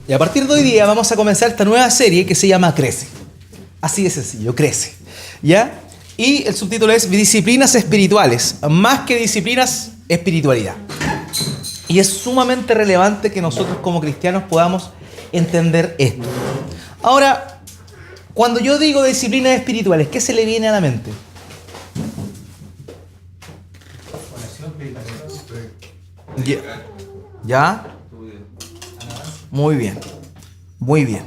Y a partir de hoy día vamos a comenzar esta nueva serie que se llama Crece. Así de sencillo, Crece. ¿Ya? Y el subtítulo es Disciplinas Espirituales, más que disciplinas, espiritualidad. Y es sumamente relevante que nosotros como cristianos podamos entender esto. Ahora, cuando yo digo disciplinas espirituales, ¿qué se le viene a la mente? ¿Ya? ¿Ya? Muy bien. Muy bien.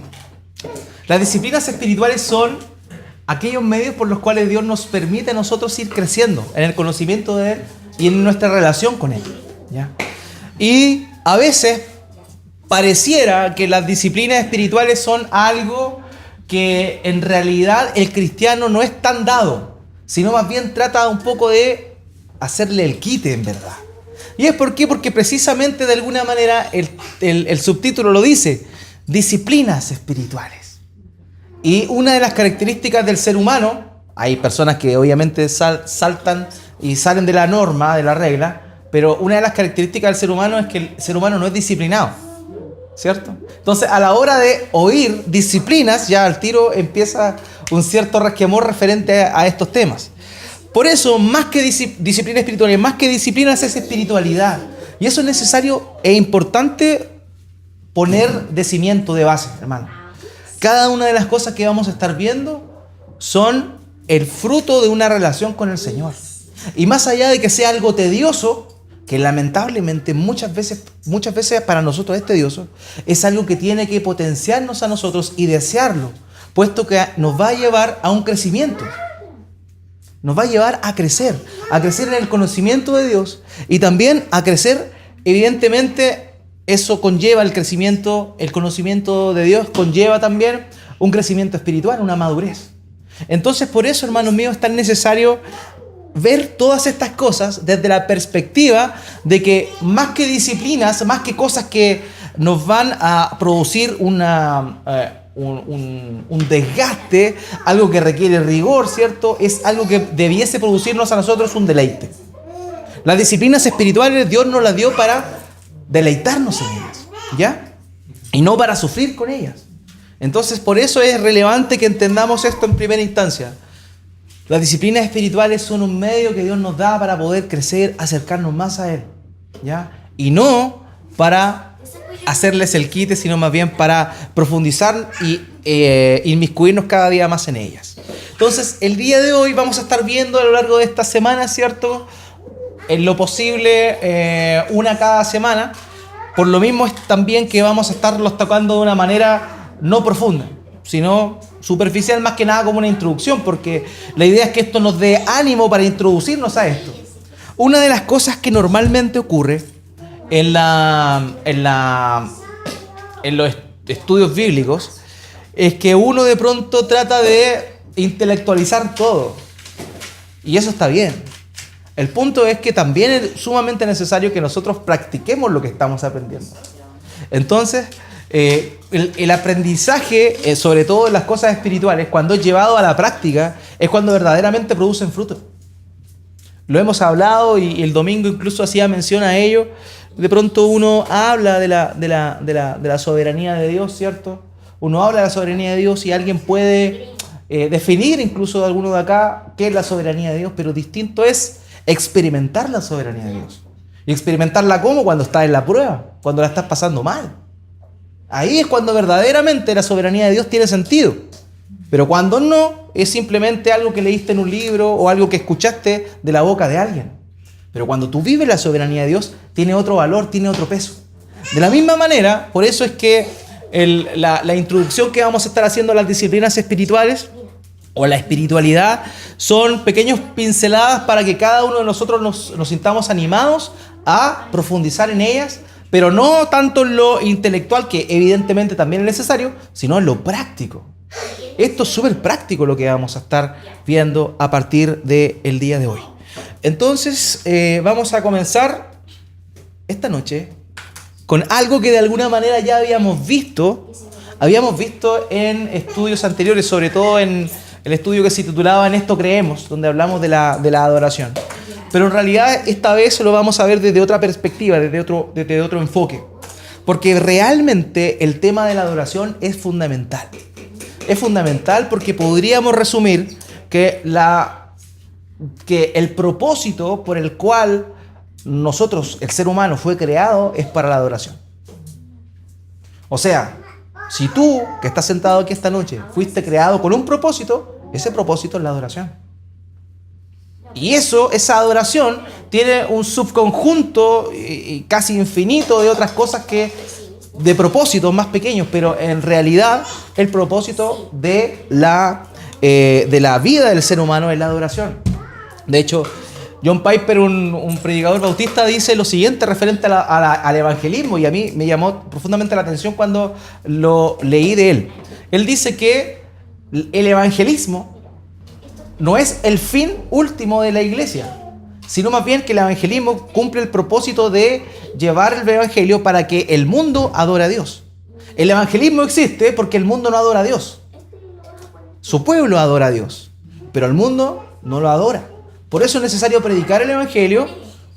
Las disciplinas espirituales son aquellos medios por los cuales Dios nos permite a nosotros ir creciendo en el conocimiento de Él y en nuestra relación con Él. ¿Ya? Y a veces pareciera que las disciplinas espirituales son algo que en realidad el cristiano no es tan dado, sino más bien trata un poco de hacerle el quite en verdad. ¿Y es por qué? Porque precisamente de alguna manera el subtítulo lo dice, disciplinas espirituales. Y una de las características del ser humano, hay personas que obviamente saltan y salen de la norma, de la regla, pero una de las características del ser humano es que el ser humano no es disciplinado, ¿cierto? Entonces, a la hora de oír disciplinas, ya al tiro empieza un cierto resquemor referente a estos temas. Por eso, más que disciplina espiritual, más que disciplinas es espiritualidad. Y eso es necesario e importante poner de cimiento, de base, hermano. Cada una de las cosas que vamos a estar viendo son el fruto de una relación con el Señor. Y más allá de que sea algo tedioso, que lamentablemente muchas veces para nosotros es tedioso, es algo que tiene que potenciarnos a nosotros y desearlo, puesto que nos va a llevar a un crecimiento. Nos va a llevar a crecer en el conocimiento de Dios y también a crecer, evidentemente, eso conlleva el crecimiento, el conocimiento de Dios conlleva también un crecimiento espiritual, una madurez. Entonces, por eso, hermanos míos, es tan necesario ver todas estas cosas desde la perspectiva de que más que disciplinas, más que cosas que nos van a producir un desgaste, algo que requiere rigor, ¿cierto? Es algo que debiese producirnos a nosotros un deleite. Las disciplinas espirituales Dios nos las dio para deleitarnos en ellas, ¿ya? Y no para sufrir con ellas. Entonces, por eso es relevante que entendamos esto en primera instancia. Las disciplinas espirituales son un medio que Dios nos da para poder crecer, acercarnos más a Él, ¿ya? Y no para hacerles el quite, sino más bien para profundizar y inmiscuirnos cada día más en ellas. Entonces, el día de hoy vamos a estar viendo a lo largo de esta semana, ¿cierto?, en lo posible una cada semana. Por lo mismo es también que vamos a estarlos tocando de una manera no profunda, sino superficial, más que nada como una introducción, porque la idea es que esto nos dé ánimo para introducirnos a esto. Una de las cosas que normalmente ocurre en los estudios bíblicos es que uno de pronto trata de intelectualizar todo, y eso está bien. El punto es que también es sumamente necesario que nosotros practiquemos lo que estamos aprendiendo. Entonces, el aprendizaje, sobre todo en las cosas espirituales, cuando es llevado a la práctica, es cuando verdaderamente producen fruto. Lo hemos hablado y el domingo incluso hacía mención a ello. De pronto uno habla de la soberanía de Dios, ¿cierto? Uno habla de la soberanía de Dios y alguien puede definir, incluso de alguno de acá, qué es la soberanía de Dios, pero distinto es experimentar la soberanía de Dios. Y experimentarla ¿cómo? Cuando estás en la prueba, cuando la estás pasando mal. Ahí es cuando verdaderamente la soberanía de Dios tiene sentido. Pero cuando no, es simplemente algo que leíste en un libro o algo que escuchaste de la boca de alguien. Pero cuando tú vives la soberanía de Dios, tiene otro valor, tiene otro peso. De la misma manera, por eso es que la introducción que vamos a estar haciendo a las disciplinas espirituales o la espiritualidad son pequeñas pinceladas para que cada uno de nosotros nos sintamos animados a profundizar en ellas, pero no tanto en lo intelectual, que evidentemente también es necesario, sino en lo práctico. Esto es súper práctico lo que vamos a estar viendo a partir del día de hoy. Entonces, vamos a comenzar esta noche con algo que de alguna manera ya habíamos visto en estudios anteriores, sobre todo en el estudio que se titulaba En esto creemos, donde hablamos de la adoración. Pero en realidad esta vez lo vamos a ver desde otra perspectiva, desde otro enfoque. Porque realmente el tema de la adoración es fundamental. Es fundamental porque podríamos resumir que el propósito por el cual nosotros, el ser humano, fue creado es para la adoración. O sea, si tú, que estás sentado aquí esta noche, fuiste creado con un propósito, ese propósito es la adoración. Y esa adoración, tiene un subconjunto casi infinito de otras cosas de propósitos más pequeños, pero en realidad el propósito de la vida del ser humano es la adoración. De hecho, John Piper, un predicador bautista, dice lo siguiente referente al evangelismo, y a mí me llamó profundamente la atención cuando lo leí de él. Él dice que el evangelismo no es el fin último de la iglesia, sino más bien que el evangelismo cumple el propósito de llevar el evangelio para que el mundo adore a Dios. El evangelismo existe porque el mundo no adora a Dios. Su pueblo adora a Dios, pero el mundo no lo adora. Por eso es necesario predicar el evangelio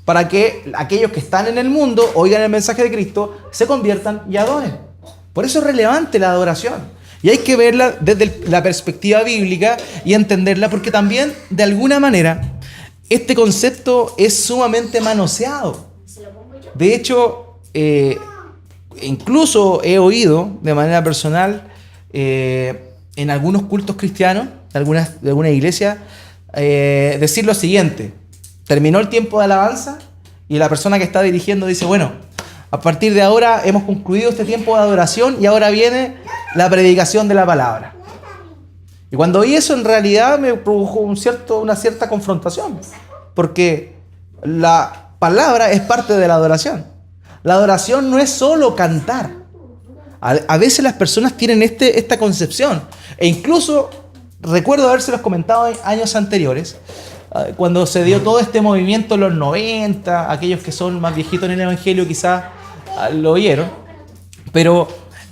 para que aquellos que están en el mundo oigan el mensaje de Cristo, se conviertan y adoren. Por eso es relevante la adoración. Y hay que verla desde la perspectiva bíblica y entenderla, porque también, de alguna manera, este concepto es sumamente manoseado. De hecho, incluso he oído de manera personal en algunos cultos cristianos, de alguna iglesia, decir lo siguiente: terminó el tiempo de alabanza y la persona que está dirigiendo dice, bueno, a partir de ahora hemos concluido este tiempo de adoración y ahora viene la predicación de la palabra. Y cuando oí eso, en realidad me produjo una cierta confrontación, porque la palabra es parte de la adoración. La adoración no es solo cantar. A veces las personas tienen esta concepción, e incluso recuerdo habérselos comentado en años anteriores, cuando se dio todo este movimiento en los 90, aquellos que son más viejitos en el evangelio quizás lo oyeron, pero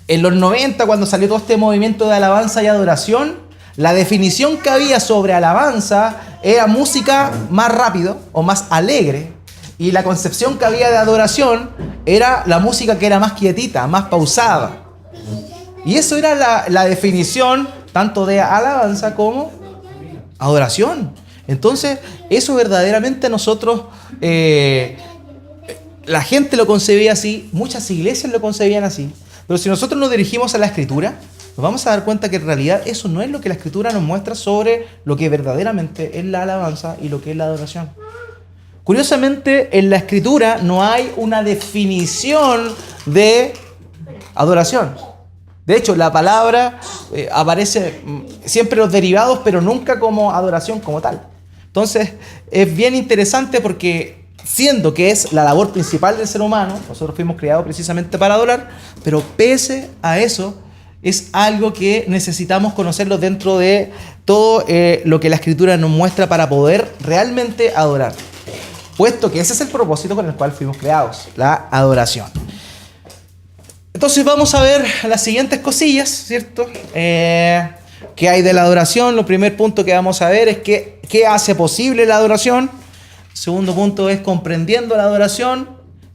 en los 90, cuando salió todo este movimiento de alabanza y adoración, la definición que había sobre alabanza era música más rápido o más alegre, y la concepción que había de adoración era la música que era más quietita, más pausada. Y eso era la definición tanto de alabanza como adoración. Entonces, eso verdaderamente nosotros, la gente lo concebía así, muchas iglesias lo concebían así. Pero si nosotros nos dirigimos a la Escritura, nos vamos a dar cuenta que en realidad eso no es lo que la Escritura nos muestra sobre lo que verdaderamente es la alabanza y lo que es la adoración. Curiosamente, en la Escritura no hay una definición de adoración. De hecho, la palabra aparece siempre los derivados, pero nunca como adoración como tal. Entonces, es bien interesante porque, siendo que es la labor principal del ser humano, nosotros fuimos creados precisamente para adorar, pero pese a eso, es algo que necesitamos conocerlo dentro de todo lo que la Escritura nos muestra para poder realmente adorar. Puesto que ese es el propósito con el cual fuimos creados, la adoración. Entonces vamos a ver las siguientes cosillas, ¿cierto? ¿Qué hay de la adoración? Lo primer punto que vamos a ver es qué hace posible la adoración. Segundo punto es comprendiendo la adoración.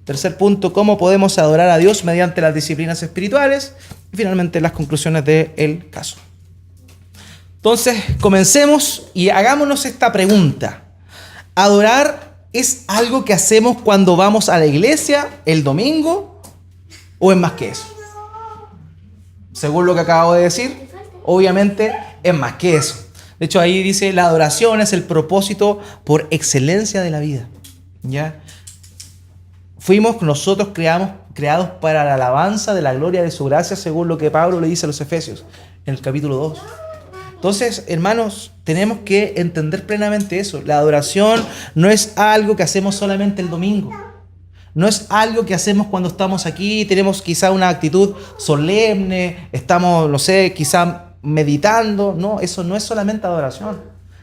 Tercer punto, cómo podemos adorar a Dios mediante las disciplinas espirituales. Y finalmente las conclusiones del caso. Entonces comencemos y hagámonos esta pregunta. ¿Adorar es algo que hacemos cuando vamos a la iglesia el domingo? ¿O es más que eso? Según lo que acabo de decir, obviamente es más que eso. De hecho, ahí dice, la adoración es el propósito por excelencia de la vida. ¿Ya? Fuimos nosotros creados para la alabanza de la gloria de su gracia, según lo que Pablo le dice a los Efesios en el capítulo 2. Entonces, hermanos, tenemos que entender plenamente eso. La adoración no es algo que hacemos solamente el domingo. No es algo que hacemos cuando estamos aquí, tenemos quizá una actitud solemne, estamos, no sé, quizá meditando. No, eso no es solamente adoración.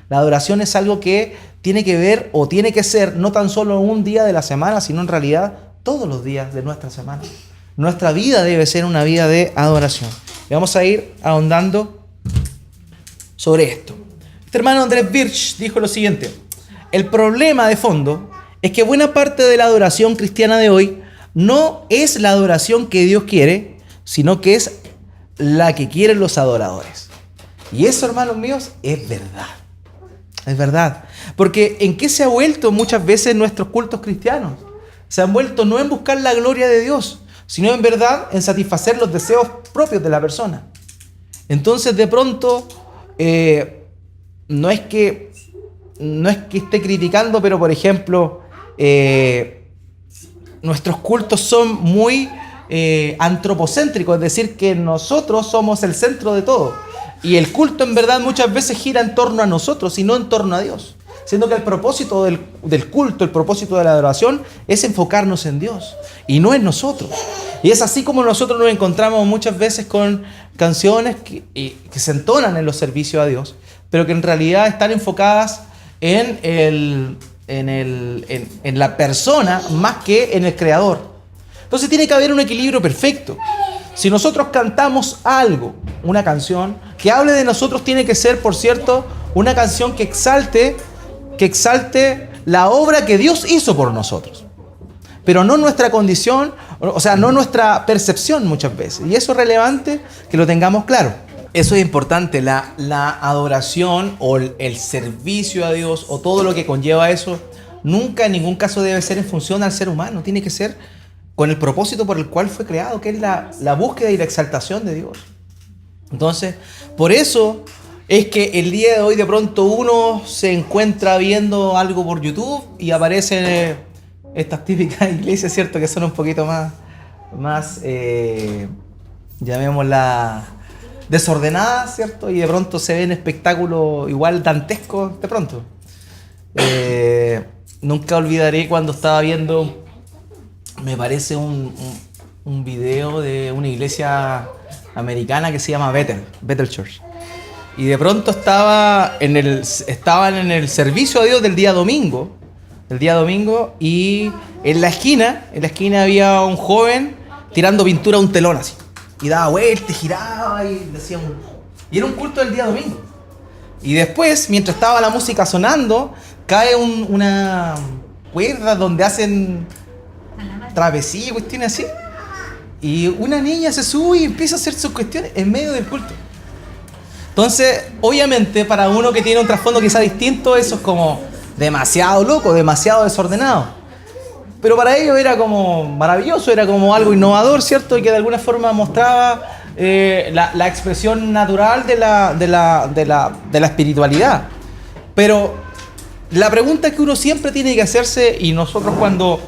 La adoración es algo que tiene que ver o tiene que ser no tan solo un día de la semana, sino en realidad todos los días de nuestra semana. Nuestra vida debe ser una vida de adoración. Y vamos a ir ahondando sobre esto. Este hermano Andrés Birch dijo lo siguiente: el problema de fondo es que buena parte de la adoración cristiana de hoy no es la adoración que Dios quiere, sino que es la que quieren los adoradores. Y eso, hermanos míos, es verdad. Es verdad. Porque ¿en qué se ha vuelto muchas veces nuestros cultos cristianos? Se han vuelto no en buscar la gloria de Dios, sino en verdad en satisfacer los deseos propios de la persona. Entonces, de pronto, no es que esté criticando, pero por ejemplo, nuestros cultos son muy antropocéntricos, es decir, que nosotros somos el centro de todo. Y el culto en verdad muchas veces gira en torno a nosotros y no en torno a Dios. Siendo que el propósito del culto, el propósito de la adoración es enfocarnos en Dios y no en nosotros. Y es así como nosotros nos encontramos muchas veces con canciones que se entonan en los servicios a Dios, pero que en realidad están enfocadas en la persona más que en el creador. Entonces tiene que haber un equilibrio perfecto. Si nosotros cantamos algo, una canción que hable de nosotros, tiene que ser, por cierto, una canción que exalte la obra que Dios hizo por nosotros, pero no nuestra condición, o sea, no nuestra percepción muchas veces. Y eso es relevante que lo tengamos claro. Eso es importante, la adoración o el servicio a Dios o todo lo que conlleva eso, nunca en ningún caso debe ser en función al ser humano, tiene que ser con el propósito por el cual fue creado, que es la búsqueda y la exaltación de Dios. Entonces, por eso es que el día de hoy de pronto uno se encuentra viendo algo por YouTube y aparecen estas típicas iglesias, ¿cierto? Que son un poquito más llamémosla, desordenadas, ¿cierto? Y de pronto se ven espectáculos igual dantescos de pronto. Nunca olvidaré cuando estaba viendo, me parece un video de una iglesia americana que se llama Bethel Church. Y de pronto estaban en el servicio a Dios del día domingo, y en la esquina había un joven tirando pintura a un telón así. Y daba vueltas, giraba y decía y era un culto del día domingo. Y después, mientras estaba la música sonando, cae una cuerda donde hacen travesía, cuestiones así. Y una niña se sube y empieza a hacer sus cuestiones en medio del culto. Entonces, obviamente, para uno que tiene un trasfondo quizá distinto, eso es como demasiado loco, demasiado desordenado. Pero para ellos era como maravilloso, era como algo innovador, ¿cierto? Y que de alguna forma mostraba la expresión natural de la espiritualidad. Pero la pregunta que uno siempre tiene que hacerse, y nosotros cuando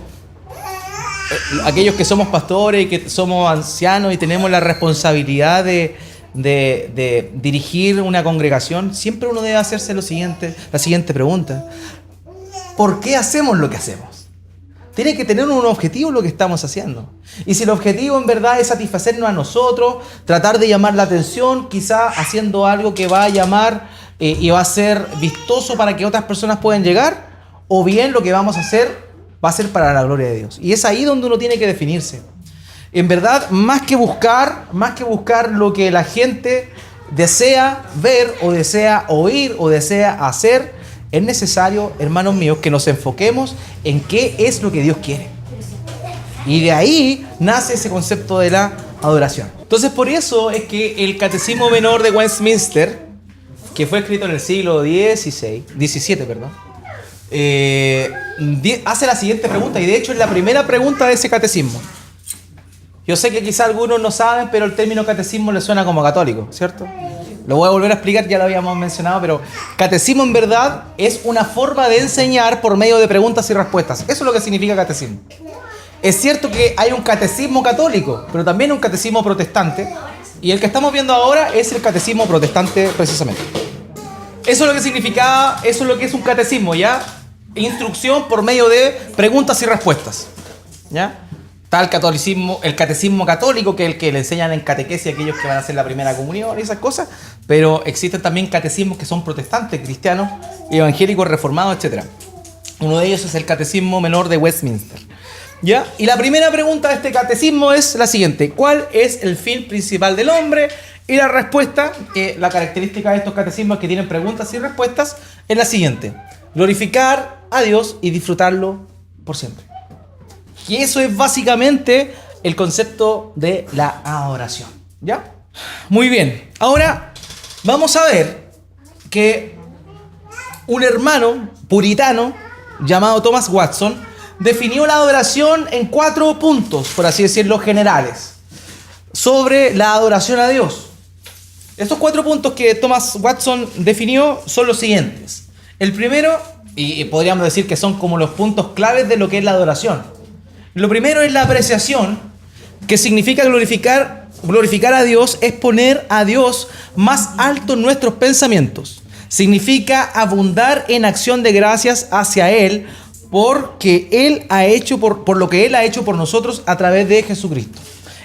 aquellos que somos pastores y que somos ancianos y tenemos la responsabilidad de dirigir una congregación, siempre uno debe hacerse la siguiente pregunta: ¿por qué hacemos lo que hacemos? Tiene que tener un objetivo lo que estamos haciendo. Y si el objetivo en verdad es satisfacernos a nosotros, tratar de llamar la atención, quizá haciendo algo que va a llamar y va a ser vistoso para que otras personas puedan llegar, o bien lo que vamos a hacer va a ser para la gloria de Dios. Y es ahí donde uno tiene que definirse. En verdad, más que buscar lo que la gente desea ver o desea oír o desea hacer, es necesario, hermanos míos, que nos enfoquemos en qué es lo que Dios quiere. Y de ahí nace ese concepto de la adoración. Entonces, por eso es que el Catecismo Menor de Westminster, que fue escrito en el siglo XVII, hace la siguiente pregunta, y de hecho es la primera pregunta de ese catecismo. Yo sé que quizá algunos no saben, pero el término catecismo le suena como católico, ¿cierto? Lo voy a volver a explicar, ya lo habíamos mencionado, pero catecismo en verdad es una forma de enseñar por medio de preguntas y respuestas. Eso es lo que significa catecismo. Es cierto que hay un catecismo católico, pero también un catecismo protestante, y el que estamos viendo ahora es el catecismo protestante precisamente. Eso es lo que significa, eso es lo que es un catecismo, ¿ya? Instrucción por medio de preguntas y respuestas, ¿ya? Está el catecismo católico, que es el que le enseñan en catequesis a aquellos que van a hacer la primera comunión y esas cosas, pero existen también catecismos que son protestantes, cristianos, evangélicos, reformados, etc. Uno de ellos es el Catecismo Menor de Westminster, ¿ya? Y la primera pregunta de este catecismo es la siguiente: ¿cuál es el fin principal del hombre? Y la respuesta, que la característica de estos catecismos que tienen preguntas y respuestas, es la siguiente: glorificar a Dios y disfrutarlo por siempre. Que eso es básicamente el concepto de la adoración. ¿Ya? Muy bien. Ahora vamos a ver que un hermano puritano llamado Thomas Watson definió la adoración en 4 puntos, por así decirlo, generales, sobre la adoración a Dios. Estos 4 puntos que Thomas Watson definió son los siguientes. El primero, y podríamos decir que son como los puntos claves de lo que es la adoración. Lo primero es la apreciación, que significa glorificar a Dios, es poner a Dios más alto en nuestros pensamientos. Significa abundar en acción de gracias hacia Él porque Él ha hecho por lo que Él ha hecho por nosotros a través de Jesucristo.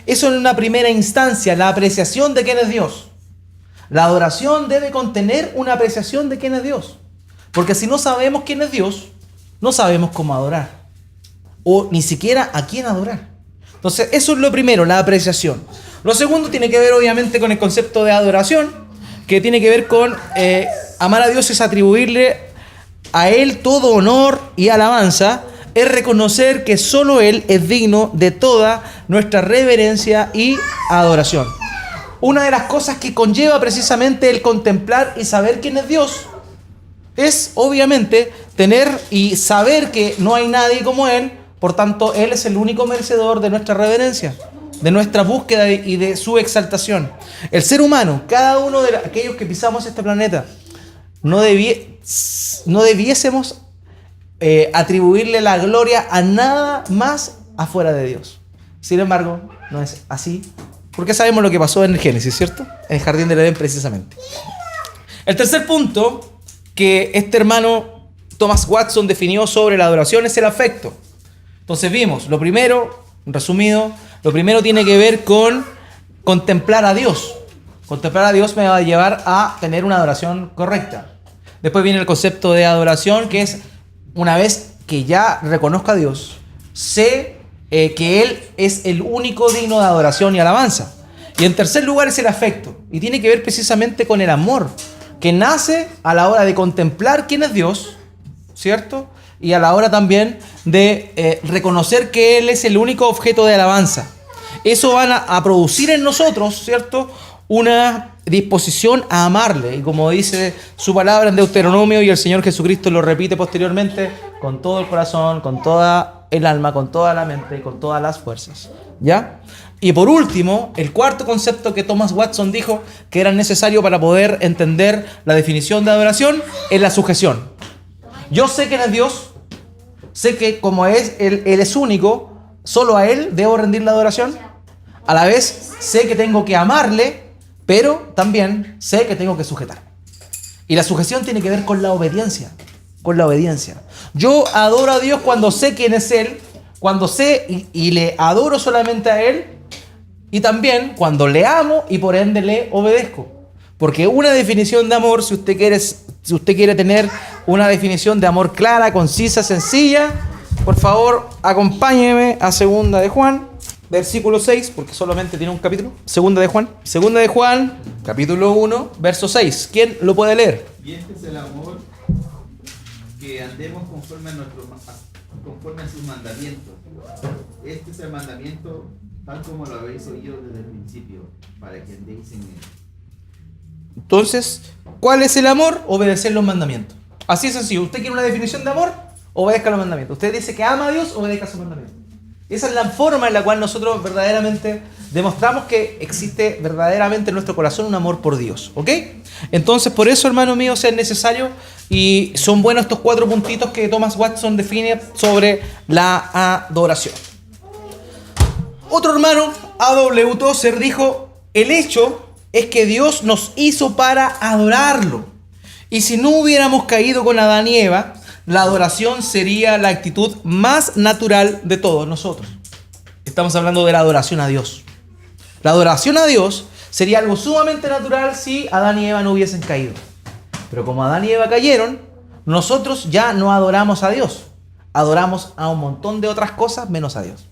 Eso en una primera instancia, la apreciación de quién es Dios. La adoración debe contener una apreciación de quién es Dios. Porque si no sabemos quién es Dios, no sabemos cómo adorar. O ni siquiera a quién adorar. Entonces, eso es lo primero, la apreciación. Lo segundo tiene que ver obviamente con el concepto de adoración, que tiene que ver con amar a Dios es atribuirle a Él todo honor y alabanza, es reconocer que solo Él es digno de toda nuestra reverencia y adoración. Una de las cosas que conlleva precisamente el contemplar y saber quién es Dios es obviamente tener y saber que no hay nadie como Él, por tanto Él es el único merecedor de nuestra reverencia, de nuestra búsqueda y de su exaltación. El ser humano, cada uno de aquellos que pisamos este planeta, no debiésemos atribuirle la gloria a nada más afuera de Dios. Sin embargo, no es así, porque sabemos lo que pasó en el Génesis, ¿cierto? En el jardín del Edén precisamente. El tercer punto que este hermano Thomas Watson definió sobre la adoración es el afecto. Entonces vimos, lo primero, resumido, lo primero tiene que ver con contemplar a Dios. Contemplar a Dios me va a llevar a tener una adoración correcta. Después viene el concepto de adoración, que es una vez que ya reconozco a Dios, sé que Él es el único digno de adoración y alabanza. Y en tercer lugar es el afecto. Y tiene que ver precisamente con el amor, que nace a la hora de contemplar quién es Dios, ¿cierto? Y a la hora también de reconocer que Él es el único objeto de alabanza. Eso va a producir en nosotros, ¿cierto?, una disposición a amarle. Y como dice su palabra en Deuteronomio, y el Señor Jesucristo lo repite posteriormente, con todo el corazón, con toda el alma, con toda la mente y con todas las fuerzas. ¿Ya? Y por último, el cuarto concepto que Thomas Watson dijo que era necesario para poder entender la definición de adoración es la sujeción. Yo sé quién es Dios, sé que como Él es único, solo a Él debo rendir la adoración. A la vez sé que tengo que amarle, pero también sé que tengo que sujetar. Y la sujeción tiene que ver con la obediencia. Con la obediencia. Yo adoro a Dios cuando sé quién es Él, cuando sé y le adoro solamente a Él, y también cuando le amo y por ende le obedezco. Porque una definición de amor, si usted quiere tener una definición de amor clara, concisa, sencilla, por favor, acompáñeme a 2 de Juan, versículo 6, porque solamente tiene un capítulo. 2 de Juan, capítulo 1, verso 6. ¿Quién lo puede leer? Y este es el amor, que andemos conforme a sus mandamientos. Este es el mandamiento, tal como lo habéis oído desde el principio, para que andéis en él. Entonces, ¿cuál es el amor? Obedecer los mandamientos. Así es sencillo. Usted quiere una definición de amor, obedezca los mandamientos. Usted dice que ama a Dios, obedezca sus mandamientos. Esa es la forma en la cual nosotros verdaderamente demostramos que existe verdaderamente en nuestro corazón un amor por Dios. ¿Ok? Entonces, por eso, hermano mío, es necesario y son buenos estos 4 puntitos que Thomas Watson define sobre la adoración. Otro hermano, A.W. Tozer, dijo: el hecho es que Dios nos hizo para adorarlo. Y si no hubiéramos caído con Adán y Eva, la adoración sería la actitud más natural de todos nosotros. Estamos hablando de la adoración a Dios. La adoración a Dios sería algo sumamente natural si Adán y Eva no hubiesen caído. Pero como Adán y Eva cayeron, nosotros ya no adoramos a Dios. Adoramos a un montón de otras cosas menos a Dios.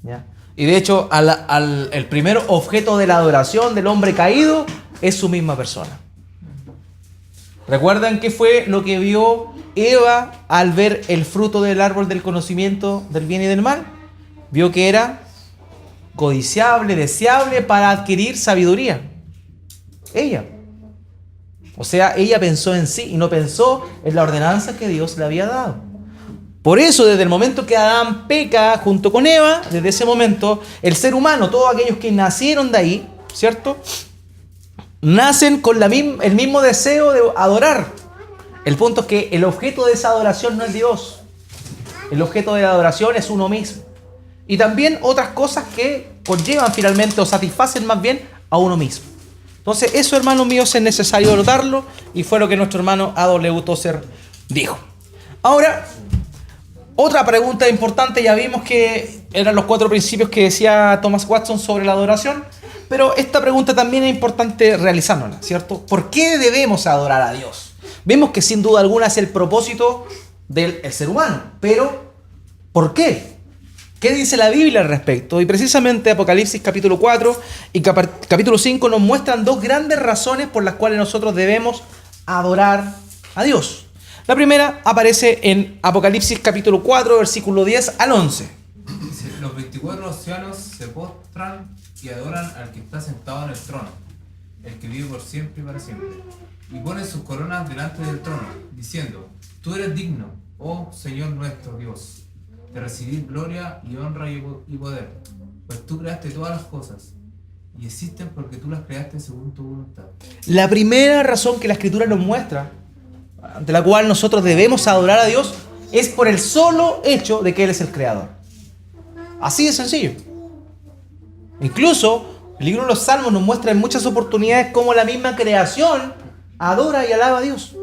¿Ya? Y de hecho, el primer objeto de la adoración del hombre caído es su misma persona. ¿Recuerdan qué fue lo que vio Eva al ver el fruto del árbol del conocimiento del bien y del mal? vio que era codiciable, deseable para adquirir sabiduría. Ella. O sea, ella pensó en sí y no pensó en la ordenanza que Dios le había dado. Por eso, desde el momento que Adán peca junto con Eva, desde ese momento, el ser humano, todos aquellos que nacieron de ahí, ¿cierto?, nacen con el mismo deseo de adorar. El punto es que el objeto de esa adoración no es Dios. El objeto de la adoración es uno mismo. Y también otras cosas que conllevan finalmente o satisfacen más bien a uno mismo. Entonces, eso, hermanos míos, es necesario notarlo y fue lo que nuestro hermano A.W. Tozer dijo. Ahora, otra pregunta importante, ya vimos que eran los 4 principios que decía Thomas Watson sobre la adoración, pero esta pregunta también es importante realizándola, ¿cierto? ¿Por qué debemos adorar a Dios? Vemos que sin duda alguna es el propósito del ser humano, pero ¿por qué? ¿Qué dice la Biblia al respecto? Y precisamente Apocalipsis capítulo 4 y capítulo 5 nos muestran 2 grandes razones por las cuales nosotros debemos adorar a Dios. La primera aparece en Apocalipsis capítulo 4, versículo 10 al 11. Dice, los 24 ancianos se postran y adoran al que está sentado en el trono, el que vive por siempre y para siempre. Y ponen sus coronas delante del trono, diciendo, tú eres digno, oh Señor nuestro Dios, de recibir gloria y honra y poder, pues tú creaste todas las cosas, y existen porque tú las creaste según tu voluntad. La primera razón que la Escritura nos muestra, ante la cual nosotros debemos adorar a Dios, es por el solo hecho de que Él es el Creador. Así de sencillo. Incluso el libro de los Salmos nos muestra en muchas oportunidades cómo la misma creación adora y alaba a Dios.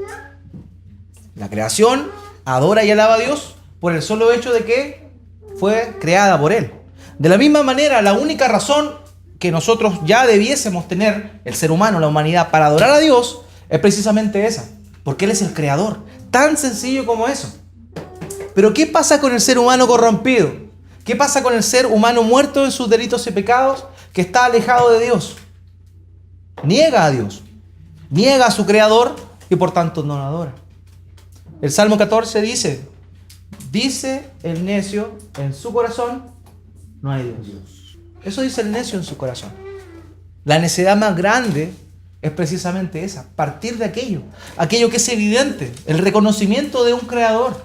La creación adora y alaba a Dios por el solo hecho de que fue creada por Él. De la misma manera, la única razón que nosotros ya debiésemos tener, el ser humano, la humanidad, para adorar a Dios, es precisamente esa. Porque Él es el Creador. Tan sencillo como eso. Pero ¿qué pasa con el ser humano corrompido? ¿Qué pasa con el ser humano muerto en sus delitos y pecados que está alejado de Dios? Niega a Dios. Niega a su Creador y por tanto no lo adora. El Salmo 14 dice el necio en su corazón, no hay Dios. Eso dice el necio en su corazón. La necedad más grande es precisamente esa, partir de aquello que es evidente, el reconocimiento de un Creador.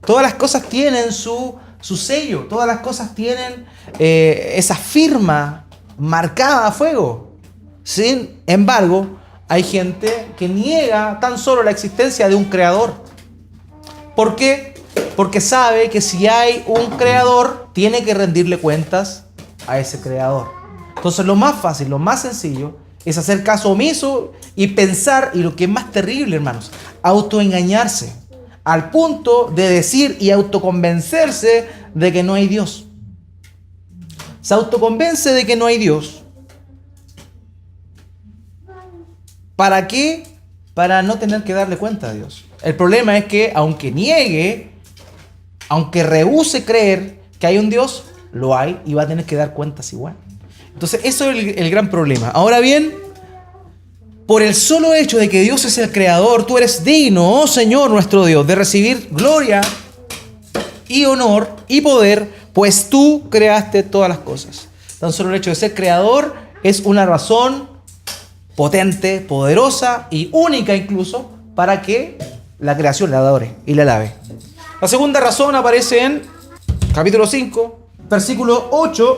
Todas las cosas tienen su sello, todas las cosas tienen esa firma marcada a fuego. Sin embargo, hay gente que niega tan solo la existencia de un Creador. ¿Por qué? Porque sabe que si hay un Creador, tiene que rendirle cuentas a ese Creador. Entonces lo más fácil, lo más sencillo, es hacer caso omiso y pensar, y lo que es más terrible, hermanos, autoengañarse, al punto de decir y autoconvencerse de que no hay Dios. Se autoconvence de que no hay Dios. ¿Para qué? Para no tener que darle cuenta a Dios. El problema es que aunque niegue, aunque rehúse creer que hay un Dios, lo hay y va a tener que dar cuentas igual. Entonces, eso es el gran problema. Ahora bien, por el solo hecho de que Dios es el Creador, tú eres digno, oh Señor nuestro Dios, de recibir gloria y honor y poder, pues tú creaste todas las cosas. Tan solo el hecho de ser Creador es una razón potente, poderosa y única incluso para que la creación la adore y la alabe. La segunda razón aparece en capítulo 5, versículos 8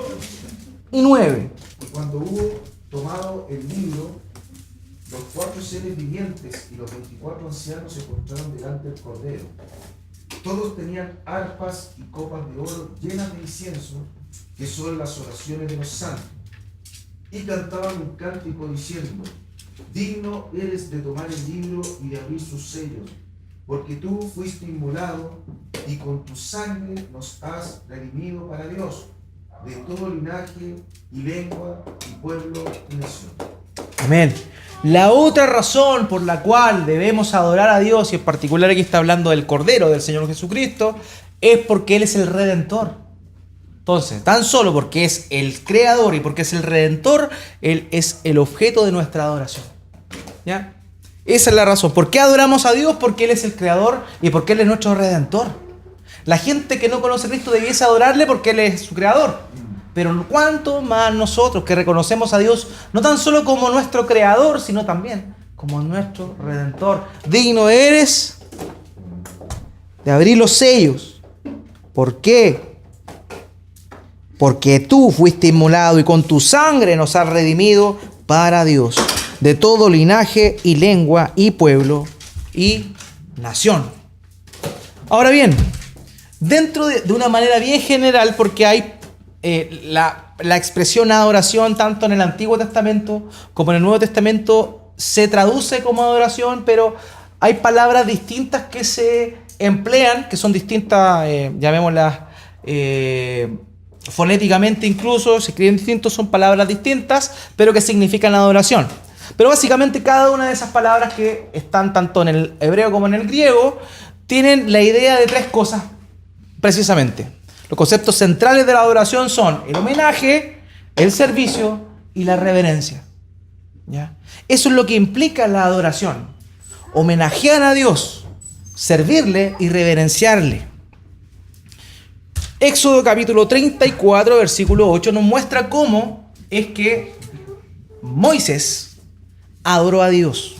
y 9. Y cuando hubo tomado el libro, los 4 seres vivientes y los 24 ancianos se postraron delante del Cordero. Todos tenían arpas y copas de oro llenas de incienso, que son las oraciones de los santos. Y cantaban un cántico diciendo: digno eres de tomar el libro y de abrir sus sellos, porque tú fuiste inmolado y con tu sangre nos has redimido para Dios, de todo linaje y lengua y pueblo y nación. Amén. La otra razón por la cual debemos adorar a Dios, y en particular aquí está hablando del Cordero del Señor Jesucristo, es porque Él es el Redentor. Entonces, tan solo porque es el Creador y porque es el Redentor, Él es el objeto de nuestra adoración. ¿Ya? Esa es la razón. ¿Por qué adoramos a Dios? Porque Él es el Creador y porque Él es nuestro Redentor. La gente que no conoce a Cristo debiese adorarle porque Él es su creador. Pero cuánto más nosotros que reconocemos a Dios no tan solo como nuestro creador, sino también como nuestro redentor. Digno eres de abrir los sellos. ¿Por qué? Porque tú fuiste inmolado y con tu sangre nos has redimido para Dios, de todo linaje y lengua y pueblo y nación. Ahora bien, dentro de una manera bien general, porque hay la expresión adoración tanto en el Antiguo Testamento como en el Nuevo Testamento se traduce como adoración, pero hay palabras distintas que se emplean, que son distintas, llamémoslas fonéticamente incluso, se escriben distintos, son palabras distintas, pero que significan adoración. Pero básicamente cada una de esas palabras que están tanto en el hebreo como en el griego tienen la idea de tres cosas precisamente. Los conceptos centrales de la adoración son el homenaje, el servicio y la reverencia. ¿Ya? Eso es lo que implica la adoración. Homenajear a Dios, servirle y reverenciarle. Éxodo capítulo 34, versículo 8 nos muestra cómo es que Moisés adoró a Dios.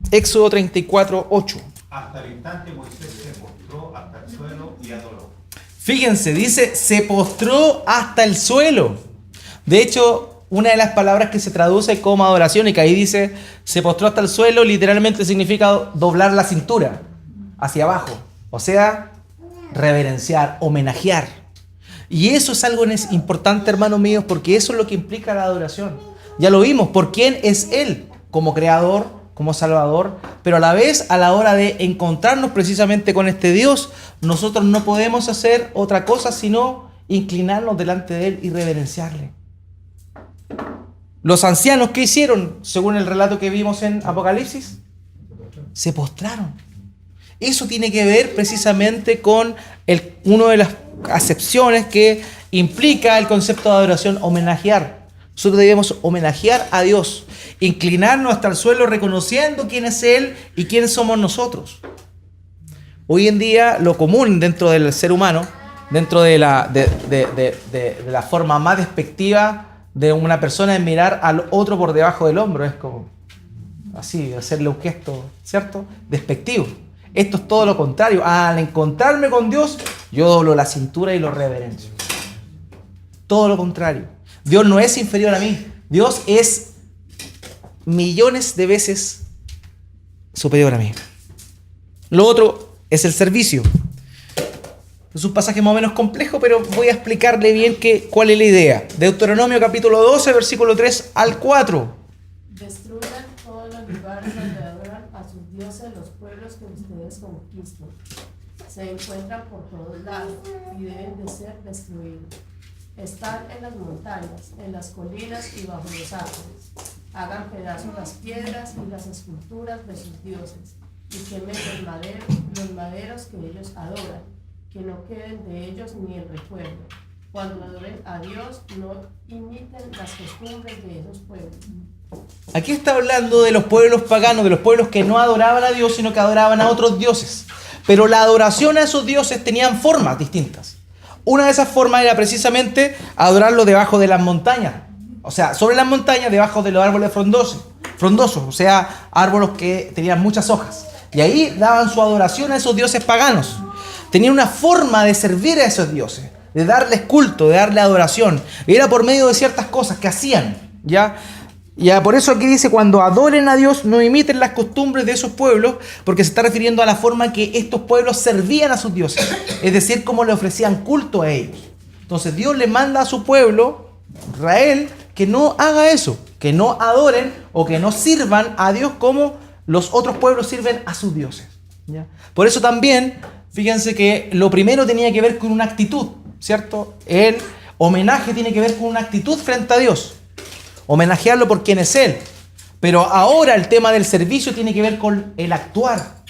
Éxodo 34, 8. Hasta el instante Moisés se postró hasta el suelo y adoró. Fíjense, dice, se postró hasta el suelo. De hecho, una de las palabras que se traduce como adoración y que ahí dice, se postró hasta el suelo, literalmente significa doblar la cintura hacia abajo. O sea, reverenciar, homenajear. Y eso es algo importante, hermanos míos, porque eso es lo que implica la adoración. Ya lo vimos, por quién es Él como creador, como Salvador, pero a la vez, a la hora de encontrarnos precisamente con este Dios, nosotros no podemos hacer otra cosa sino inclinarnos delante de Él y reverenciarle. Los ancianos, ¿qué hicieron? Según el relato que vimos en Apocalipsis, se postraron. Eso tiene que ver precisamente con una de las acepciones que implica el concepto de adoración, homenajear. Nosotros debemos homenajear a Dios, inclinarnos hasta el suelo reconociendo quién es Él y quién somos nosotros. Hoy en día lo común dentro del ser humano, dentro de la forma más despectiva de una persona es mirar al otro por debajo del hombro. Es como así, hacerle un gesto, ¿cierto? Despectivo. Esto es todo lo contrario. Al encontrarme con Dios, yo doblo la cintura y lo reverencio. Todo lo contrario. Dios no es inferior a mí. Dios es millones de veces superior a mí. Lo otro es el servicio. Es un pasaje más o menos complejo, pero voy a explicarle bien cuál es la idea. Deuteronomio capítulo 12, versículo 3 al 4. Destruyan todos los lugares donde adoran a sus dioses los pueblos que ustedes conquistan. Se encuentran por todos lados y deben de ser destruidos. Están en las montañas, en las colinas y bajo los árboles. Hagan pedazos las piedras y las esculturas de sus dioses y quemen los maderos que ellos adoran, que no queden de ellos ni el recuerdo. Cuando adoren a Dios, no imiten las costumbres de esos pueblos. Aquí está hablando de los pueblos paganos, de los pueblos que no adoraban a Dios, sino que adoraban a otros dioses. Pero la adoración a esos dioses tenían formas distintas. Una de esas formas era precisamente adorarlo debajo de las montañas. O sea, sobre las montañas, debajo de los árboles frondosos, o sea, árboles que tenían muchas hojas. Y ahí daban su adoración a esos dioses paganos. Tenían una forma de servir a esos dioses, de darles culto, de darle adoración. Y era por medio de ciertas cosas que hacían, ¿ya? Por eso aquí dice, cuando adoren a Dios, no imiten las costumbres de esos pueblos, porque se está refiriendo a la forma que estos pueblos servían a sus dioses, es decir, cómo le ofrecían culto a ellos. Entonces Dios le manda a su pueblo, Israel, que no haga eso, que no adoren o que no sirvan a Dios como los otros pueblos sirven a sus dioses, ¿ya? Por eso también, fíjense que lo primero tenía que ver con una actitud, ¿cierto? El homenaje tiene que ver con una actitud frente a Dios. Homenajearlo por quien es Él. Pero ahora el tema del servicio tiene que ver con el actuar.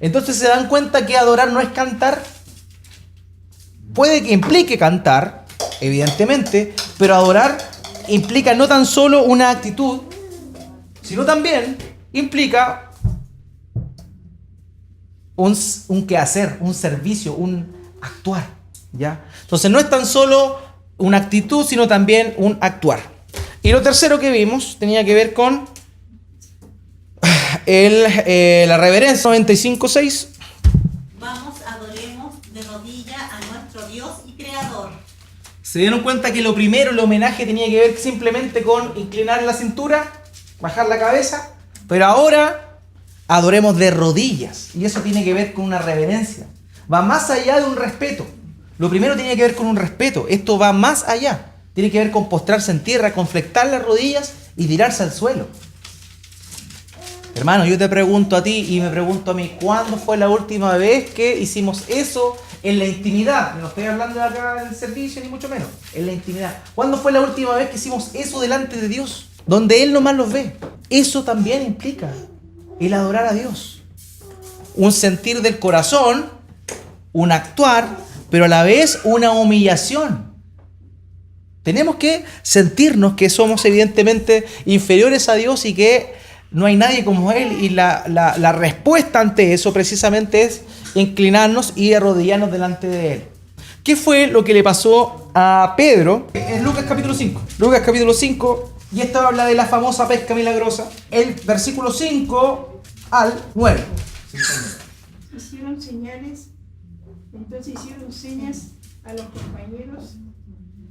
Entonces se dan cuenta que adorar no es cantar. Puede que implique cantar, evidentemente, pero adorar implica no tan solo una actitud, sino también implica un quehacer, un servicio, un actuar, ¿ya? Entonces no es tan solo una actitud, sino también un actuar. Y lo tercero que vimos tenía que ver con la reverencia. 95:6. Vamos, adoremos de rodillas a nuestro Dios y Creador. Se dieron cuenta que lo primero, el homenaje, tenía que ver simplemente con inclinar la cintura, bajar la cabeza, pero ahora adoremos de rodillas. Y eso tiene que ver con una reverencia. Va más allá de un respeto. Lo primero tiene que ver con un respeto. Esto va más allá. Tiene que ver con postrarse en tierra, con flectar las rodillas y tirarse al suelo. Hermano, yo te pregunto a ti y me pregunto a mí, ¿cuándo fue la última vez que hicimos eso en la intimidad? No estoy hablando de acá del servicio, ni mucho menos. En la intimidad. ¿Cuándo fue la última vez que hicimos eso delante de Dios? Donde Él nomás los ve. Eso también implica el adorar a Dios. Un sentir del corazón, un actuar, pero a la vez una humillación. Tenemos que sentirnos que somos evidentemente inferiores a Dios y que no hay nadie como Él. Y la respuesta ante eso precisamente es inclinarnos y arrodillarnos delante de Él. ¿Qué fue lo que le pasó a Pedro? En Lucas capítulo 5. Lucas capítulo 5, y esto habla de la famosa pesca milagrosa. El versículo 5 al 9. Hicieron señales, entonces hicieron señas a los compañeros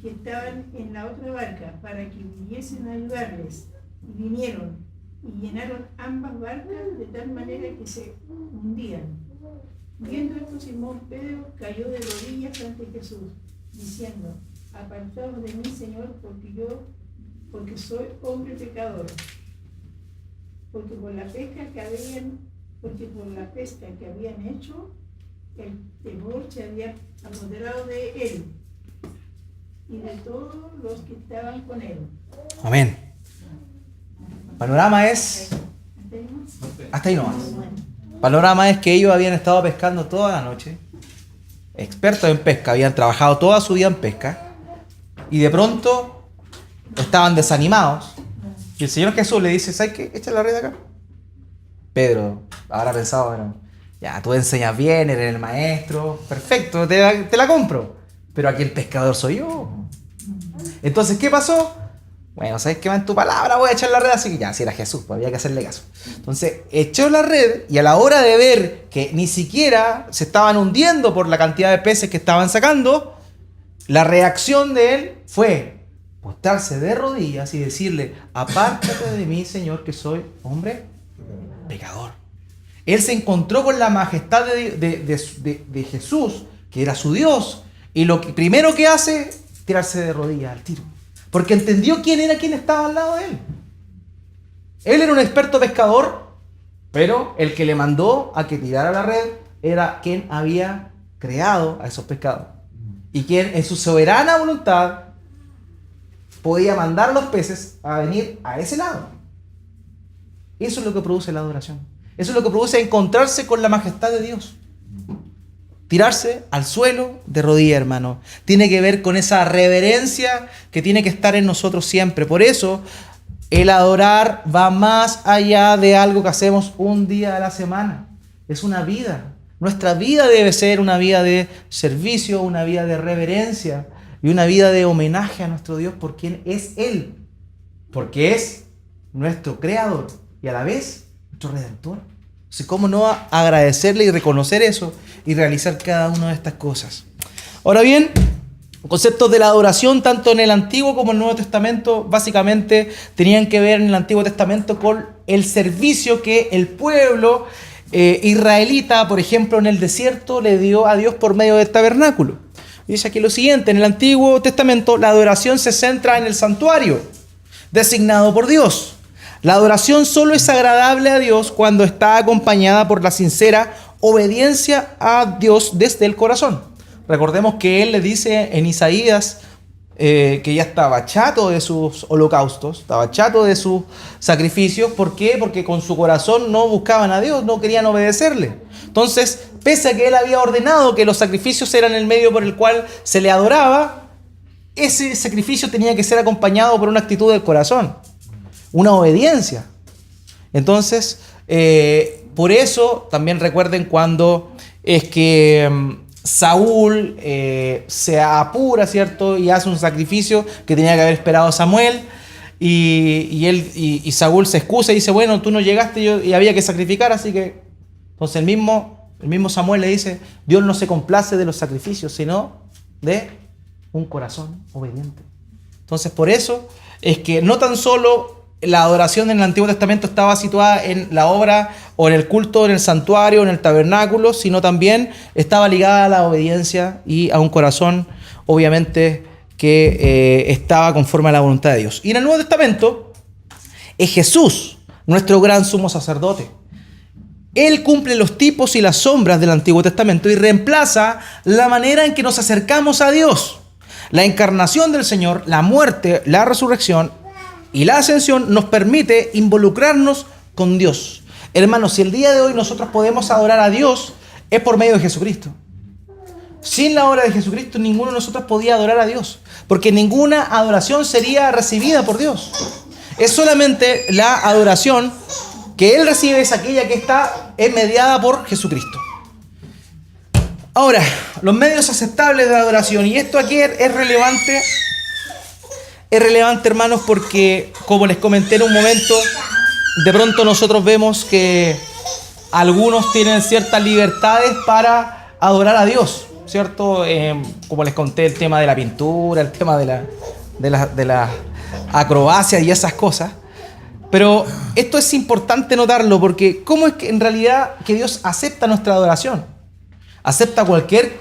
que estaban en la otra barca para que viniesen a ayudarles. Y vinieron y llenaron ambas barcas de tal manera que se hundían. Viendo esto, Simón Pedro cayó de rodillas ante Jesús, diciendo: apartaos de mí, Señor, porque soy hombre pecador. Porque por la pesca que habían hecho, el temor se había apoderado de él y de todos los que estaban con él. Amén. Panorama es... Hasta ahí nomás. Panorama es que ellos habían estado pescando toda la noche, expertos en pesca, habían trabajado toda su vida en pesca, y de pronto estaban desanimados. Y el Señor Jesús le dice: ¿sabes qué? Echa la red acá. Pedro habrá pensado: bueno, ya, tú enseñas bien, eres el maestro, perfecto, te la compro. Pero aquí el pescador soy yo. Entonces, ¿qué pasó? Bueno, ¿sabes qué? En tu palabra voy a echar la red, así que ya, si era Jesús, pues había que hacerle caso. Entonces, echó la red, y a la hora de ver que ni siquiera se estaban hundiendo por la cantidad de peces que estaban sacando, la reacción de él fue postrarse de rodillas y decirle: apártate de mí, Señor, que soy hombre pecador. Él se encontró con la majestad de Jesús, que era su Dios, y lo que primero que hace es tirarse de rodillas al tiro, porque entendió quién estaba al lado de él. Él era un experto pescador, pero el que le mandó a que tirara la red era quien había creado a esos pescados, y quien en su soberana voluntad podía mandar a los peces a venir a ese lado. Eso es lo que produce la adoración. Eso es lo que produce encontrarse con la majestad de Dios. Tirarse al suelo de rodillas, hermano. Tiene que ver con esa reverencia que tiene que estar en nosotros siempre. Por eso, el adorar va más allá de algo que hacemos un día a la semana. Es una vida. Nuestra vida debe ser una vida de servicio, una vida de reverencia y una vida de homenaje a nuestro Dios por quien es Él. Porque es nuestro Creador y a la vez nuestro Redentor. Entonces, ¿cómo no agradecerle y reconocer eso y realizar cada una de estas cosas? Ahora bien, conceptos de la adoración, tanto en el Antiguo como en el Nuevo Testamento, básicamente tenían que ver en el Antiguo Testamento con el servicio que el pueblo israelita, por ejemplo, en el desierto, le dio a Dios por medio del tabernáculo. Dice aquí lo siguiente: en el Antiguo Testamento la adoración se centra en el santuario designado por Dios. La adoración solo es agradable a Dios cuando está acompañada por la sincera obediencia a Dios desde el corazón. Recordemos que Él le dice en Isaías que ya estaba chato de sus holocaustos, estaba chato de sus sacrificios. ¿Por qué? Porque con su corazón no buscaban a Dios, no querían obedecerle. Entonces, pese a que Él había ordenado que los sacrificios eran el medio por el cual se le adoraba, ese sacrificio tenía que ser acompañado por una actitud del corazón, una obediencia. Entonces, por eso también recuerden cuando es que Saúl se apura, ¿cierto? Y hace un sacrificio que tenía que haber esperado Samuel. Y Saúl se excusa y dice, bueno, tú no llegaste y había que sacrificar, así que... Entonces el mismo Samuel le dice, Dios no se complace de los sacrificios, sino de un corazón obediente. Entonces por eso es que no tan solo la adoración en el Antiguo Testamento estaba situada en la obra o en el culto, en el santuario, en el tabernáculo, sino también estaba ligada a la obediencia y a un corazón, obviamente, que estaba conforme a la voluntad de Dios. Y en el Nuevo Testamento es Jesús, nuestro gran sumo sacerdote. Él cumple los tipos y las sombras del Antiguo Testamento y reemplaza la manera en que nos acercamos a Dios. La encarnación del Señor, la muerte, la resurrección y la ascensión nos permite involucrarnos con Dios. Hermanos, si el día de hoy nosotros podemos adorar a Dios, es por medio de Jesucristo. Sin la obra de Jesucristo, ninguno de nosotros podía adorar a Dios, porque ninguna adoración sería recibida por Dios. Es solamente la adoración que Él recibe, es aquella que es mediada por Jesucristo. Ahora, los medios aceptables de adoración, y esto aquí es relevante, hermanos, porque como les comenté en un momento, de pronto nosotros vemos que algunos tienen ciertas libertades para adorar a Dios, ¿cierto? Como les conté, el tema de la pintura, el tema de la acrobacia y esas cosas. Pero esto es importante notarlo, porque ¿cómo es que en realidad que Dios acepta nuestra adoración? ¿Acepta cualquier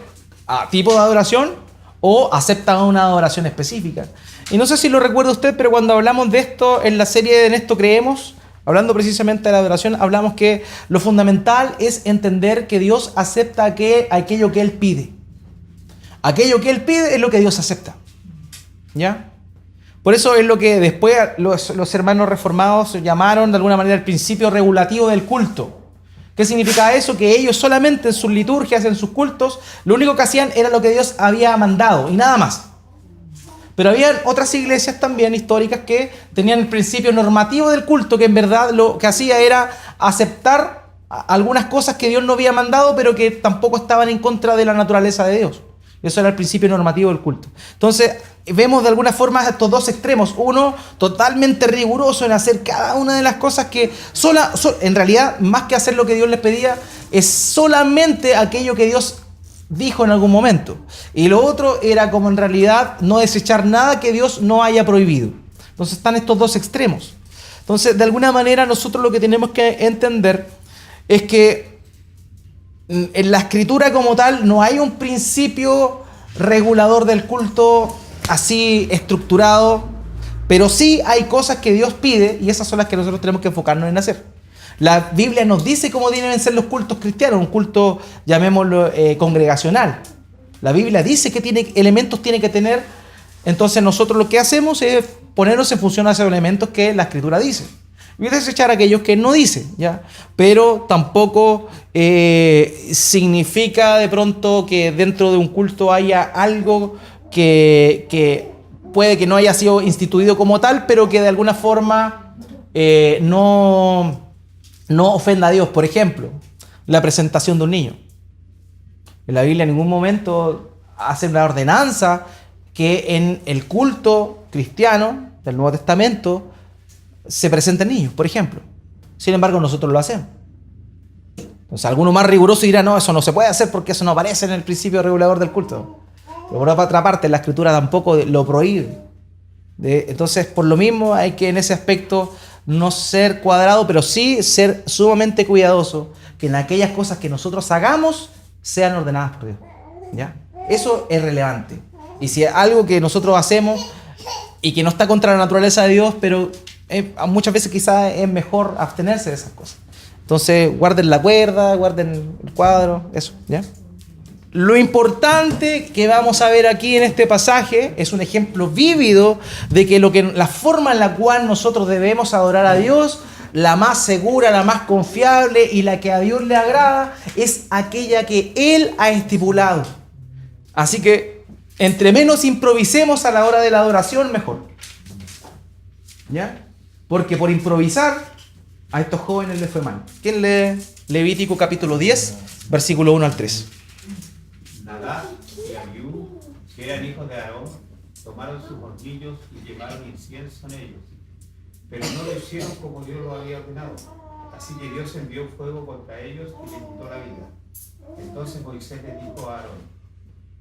tipo de adoración o acepta una adoración específica? Y no sé si lo recuerda usted, pero cuando hablamos de esto en la serie de En esto creemos, hablando precisamente de la adoración, hablamos que lo fundamental es entender que Dios acepta aquello que Él pide. Aquello que Él pide es lo que Dios acepta. ¿Ya? Por eso es lo que después los hermanos reformados llamaron de alguna manera el principio regulativo del culto. ¿Qué significa eso? Que ellos solamente en sus liturgias, en sus cultos, lo único que hacían era lo que Dios había mandado y nada más. Pero había otras iglesias también históricas que tenían el principio normativo del culto, que en verdad lo que hacía era aceptar algunas cosas que Dios no había mandado, pero que tampoco estaban en contra de la naturaleza de Dios. Eso era el principio normativo del culto. Entonces, vemos de alguna forma estos dos extremos. Uno, totalmente riguroso en hacer cada una de las cosas que en realidad, más que hacer lo que Dios les pedía, es solamente aquello que Dios dijo en algún momento. Y lo otro era como en realidad no desechar nada que Dios no haya prohibido. Entonces están estos dos extremos. Entonces, de alguna manera, nosotros lo que tenemos que entender es que en la escritura como tal no hay un principio regulador del culto así estructurado, pero sí hay cosas que Dios pide y esas son las que nosotros tenemos que enfocarnos en hacer. La Biblia nos dice cómo deben ser los cultos cristianos, un culto, llamémoslo, congregacional. La Biblia dice qué elementos tiene que tener, entonces nosotros lo que hacemos es ponernos en función a esos elementos que la escritura dice. Y desechar aquellos que no dice, ¿ya? Pero tampoco significa de pronto que dentro de un culto haya algo que puede que no haya sido instituido como tal, pero que de alguna forma no ofenda a Dios. Por ejemplo, la presentación de un niño. En la Biblia en ningún momento hace una ordenanza que en el culto cristiano del Nuevo Testamento se presenten niños, por ejemplo. Sin embargo, nosotros lo hacemos. Entonces, alguno más riguroso dirá, no, eso no se puede hacer porque eso no aparece en el principio regulador del culto. Pero por otra parte, la Escritura tampoco lo prohíbe. Entonces, por lo mismo, hay que en ese aspecto no ser cuadrado, pero sí ser sumamente cuidadoso, que en aquellas cosas que nosotros hagamos sean ordenadas por Dios. ¿Ya? Eso es relevante. Y si es algo que nosotros hacemos y que no está contra la naturaleza de Dios, pero muchas veces quizás es mejor abstenerse de esas cosas. Entonces, guarden la cuerda, guarden el cuadro, eso, ¿ya? Lo importante que vamos a ver aquí en este pasaje es un ejemplo vívido de que la forma en la cual nosotros debemos adorar a Dios, la más segura, la más confiable y la que a Dios le agrada, es aquella que Él ha estipulado. Así que, entre menos improvisemos a la hora de la adoración, mejor. ¿Ya? Porque por improvisar A estos jóvenes les fue mal. ¿Quién lee Levítico capítulo 10, versículo 1 al 3? Nadab y Abiú, que eran hijos de Aarón, tomaron sus hornillos y llevaron incienso en ellos, pero no lo hicieron como Dios lo había ordenado. Así que Dios envió fuego contra ellos y les quitó la vida. Entonces Moisés le dijo a Aarón: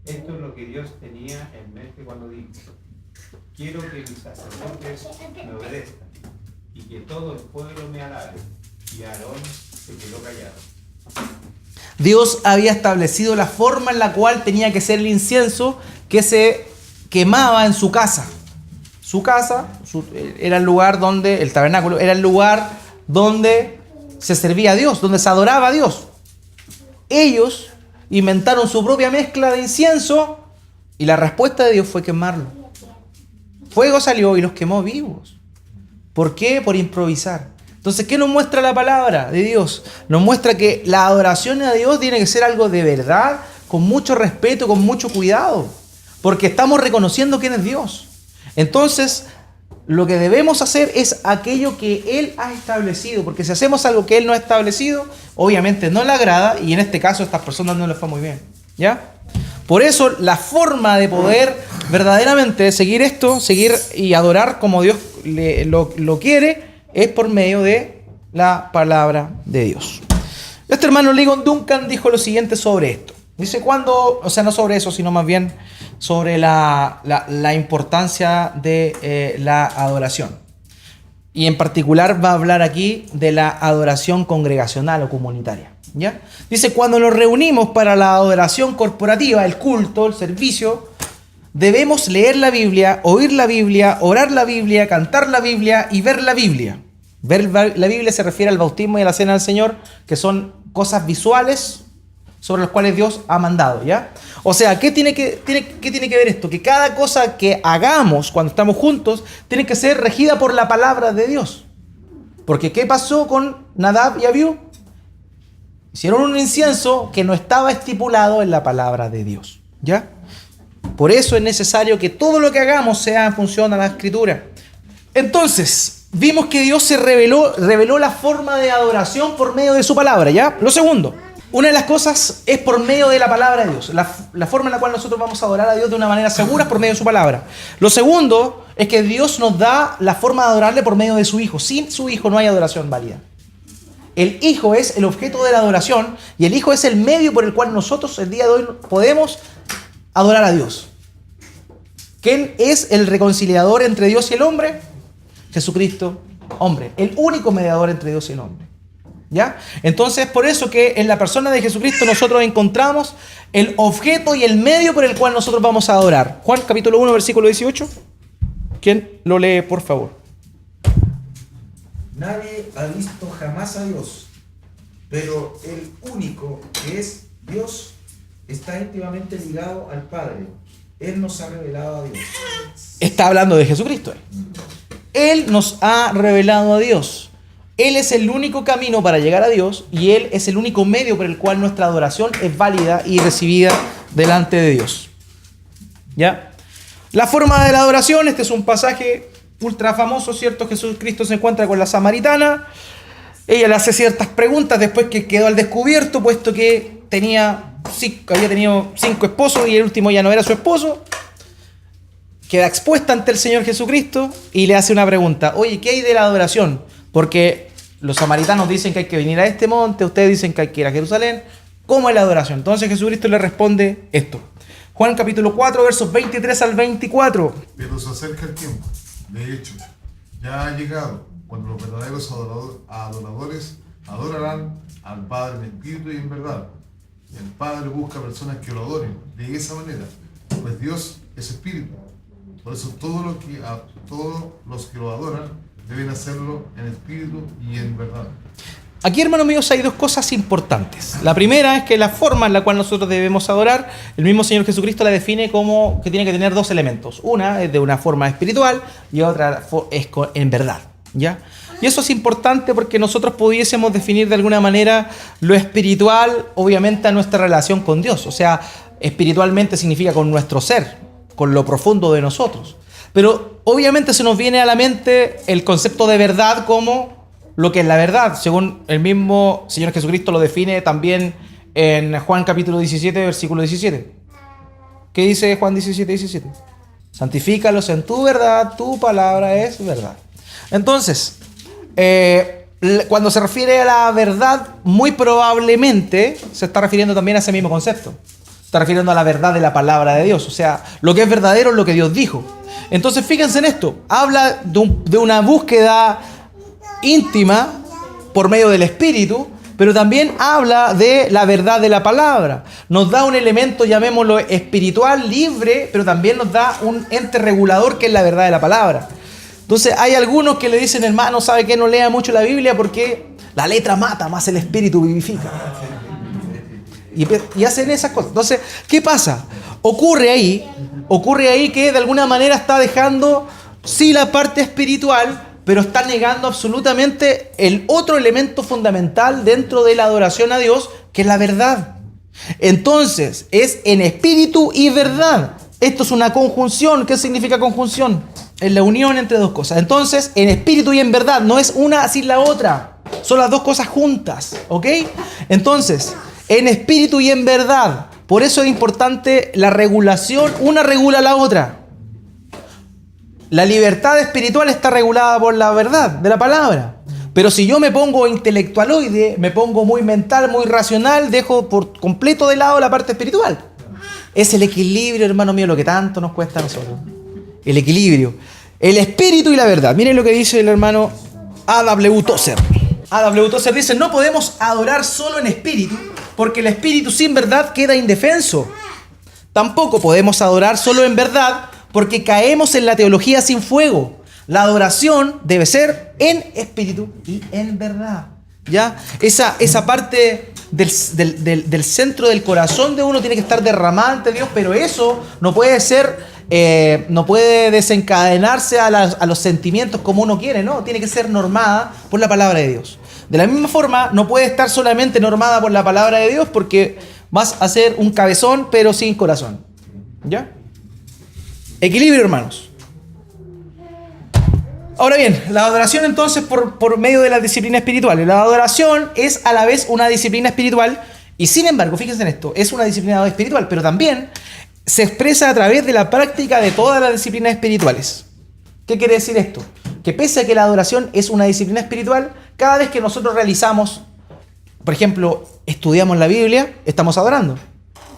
esto es lo que Dios tenía en mente cuando dijo: quiero que mis sacerdotes me obedezcan y que todo el pueblo me alabe. Y Aarón se quedó callado. Dios había establecido la forma en la cual tenía que ser el incienso que se quemaba en su casa. Su casa era el lugar donde, el tabernáculo, era el lugar donde se servía a Dios, donde se adoraba a Dios. Ellos inventaron su propia mezcla de incienso y la respuesta de Dios fue quemarlo. Fuego salió y los quemó vivos. ¿Por qué? Por improvisar. Entonces, ¿qué nos muestra la palabra de Dios? Nos muestra que la adoración a Dios tiene que ser algo de verdad, con mucho respeto, con mucho cuidado, porque estamos reconociendo quién es Dios. Entonces, lo que debemos hacer es aquello que Él ha establecido, porque si hacemos algo que Él no ha establecido, obviamente no le agrada, y en este caso a estas personas no les fue muy bien, ¿ya? Por eso, la forma de poder verdaderamente seguir esto, seguir y adorar como Dios lo quiere, es por medio de la palabra de Dios. Este hermano Ligon Duncan dijo lo siguiente sobre esto. Dice cuando, o sea, no sobre eso, sino más bien sobre la importancia de la adoración. Y en particular va a hablar aquí de la adoración congregacional o comunitaria, ¿ya? Dice, cuando nos reunimos para la adoración corporativa, el culto, el servicio, debemos leer la Biblia, oír la Biblia, orar la Biblia, cantar la Biblia y ver la Biblia. Ver la Biblia se refiere al bautismo y a la cena del Señor, que son cosas visuales sobre las cuales Dios ha mandado, ¿ya? O sea, ¿qué tiene que ver esto? Que cada cosa que hagamos cuando estamos juntos tiene que ser regida por la palabra de Dios. Porque ¿qué pasó con Nadab y Abiú? Hicieron un incienso que no estaba estipulado en la palabra de Dios, ¿ya? Por eso es necesario que todo lo que hagamos sea en función a la Escritura. Entonces, vimos que Dios se reveló la forma de adoración por medio de su palabra, ¿ya? Lo segundo, una de las cosas es por medio de la palabra de Dios. La forma en la cual nosotros vamos a adorar a Dios de una manera segura es por medio de su palabra. Lo segundo es que Dios nos da la forma de adorarle por medio de su Hijo. Sin su Hijo no hay adoración válida. El Hijo es el objeto de la adoración y el Hijo es el medio por el cual nosotros el día de hoy podemos adorar a Dios. ¿Quién es el reconciliador entre Dios y el hombre? Jesucristo, hombre. El único mediador entre Dios y el hombre. ¿Ya? Entonces, por eso que en la persona de Jesucristo nosotros encontramos el objeto y el medio por el cual nosotros vamos a adorar. Juan capítulo 1, versículo 18. ¿Quién lo lee, por favor? Nadie ha visto jamás a Dios, pero el único que es Dios está íntimamente ligado al Padre. Él nos ha revelado a Dios. Está hablando de Jesucristo. Él nos ha revelado a Dios. Él es el único camino para llegar a Dios y Él es el único medio por el cual nuestra adoración es válida y recibida delante de Dios. ¿Ya? La forma de la adoración, este es un pasaje ultra famoso, ¿cierto? Jesucristo se encuentra con la samaritana. Ella le hace ciertas preguntas después que quedó al descubierto, puesto que había tenido 5 esposos y el último ya no era su esposo. Queda expuesta ante el Señor Jesucristo y le hace una pregunta. Oye, ¿qué hay de la adoración? Porque los samaritanos dicen que hay que venir a este monte, ustedes dicen que hay que ir a Jerusalén. ¿Cómo es la adoración? Entonces Jesucristo le responde esto. Juan capítulo 4, versos 23 al 24. Pero se acerca el tiempo. De hecho, ya ha llegado cuando los verdaderos adoradores adorarán al Padre en espíritu y en verdad. El Padre busca personas que lo adoren de esa manera, pues Dios es espíritu. Por eso todos los que lo adoran deben hacerlo en espíritu y en verdad. Aquí, hermanos míos, hay dos cosas importantes. La primera es que la forma en la cual nosotros debemos adorar, el mismo Señor Jesucristo la define como que tiene que tener 2 elementos. Una es de una forma espiritual y otra es en verdad, ¿ya? Y eso es importante porque nosotros pudiésemos definir de alguna manera lo espiritual, obviamente, a nuestra relación con Dios. O sea, espiritualmente significa con nuestro ser, con lo profundo de nosotros. Pero obviamente se nos viene a la mente el concepto de verdad como lo que es la verdad, según el mismo Señor Jesucristo lo define también en Juan capítulo 17, versículo 17. ¿Qué dice Juan 17, 17? Santifícalos en tu verdad, tu palabra es verdad. Entonces, cuando se refiere a la verdad, muy probablemente se está refiriendo también a ese mismo concepto. Se está refiriendo a la verdad de la palabra de Dios, o sea, lo que es verdadero es lo que Dios dijo. Entonces, fíjense en esto, habla de una búsqueda íntima por medio del Espíritu, pero también habla de la verdad de la palabra. Nos da un elemento, llamémoslo espiritual, libre, pero también nos da un ente regulador que es la verdad de la palabra. Entonces hay algunos que le dicen, hermano, ¿sabe qué? No lea mucho la Biblia porque la letra mata, más el espíritu vivifica. Y hacen esas cosas. Entonces, ¿qué pasa? Ocurre ahí que de alguna manera está dejando, sí, la parte espiritual, pero está negando absolutamente el otro elemento fundamental dentro de la adoración a Dios, que es la verdad. Entonces, es en espíritu y verdad. Esto es una conjunción. ¿Qué significa conjunción? Es la unión entre dos cosas. Entonces, en espíritu y en verdad, no es una sin la otra. Son las dos cosas juntas, ¿ok? Entonces, en espíritu y en verdad. Por eso es importante la regulación. Una regula a la otra. La libertad espiritual está regulada por la verdad de la palabra. Pero si yo me pongo intelectualoide, me pongo muy mental, muy racional, dejo por completo de lado la parte espiritual. Es el equilibrio, hermano mío, lo que tanto nos cuesta a nosotros. El equilibrio. El espíritu y la verdad. Miren lo que dice el hermano A.W. Tozer. A.W. Tozer dice, no podemos adorar solo en espíritu, porque el espíritu sin verdad queda indefenso. Tampoco podemos adorar solo en verdad, porque caemos en la teología sin fuego. La adoración debe ser en espíritu y en verdad. ¿Ya? Esa parte del centro del corazón de uno tiene que estar derramada ante Dios, pero eso no puede ser, no puede desencadenarse a los sentimientos como uno quiere, ¿no? Tiene que ser normada por la palabra de Dios. De la misma forma, no puede estar solamente normada por la palabra de Dios, porque vas a ser un cabezón, pero sin corazón. ¿Ya? Equilibrio, hermanos. Ahora bien, la adoración entonces por medio de las disciplinas espirituales. La adoración es a la vez una disciplina espiritual y sin embargo, fíjense en esto, es una disciplina espiritual, pero también se expresa a través de la práctica de todas las disciplinas espirituales. ¿Qué quiere decir esto? Que pese a que la adoración es una disciplina espiritual, cada vez que nosotros realizamos, por ejemplo, estudiamos la Biblia, estamos adorando.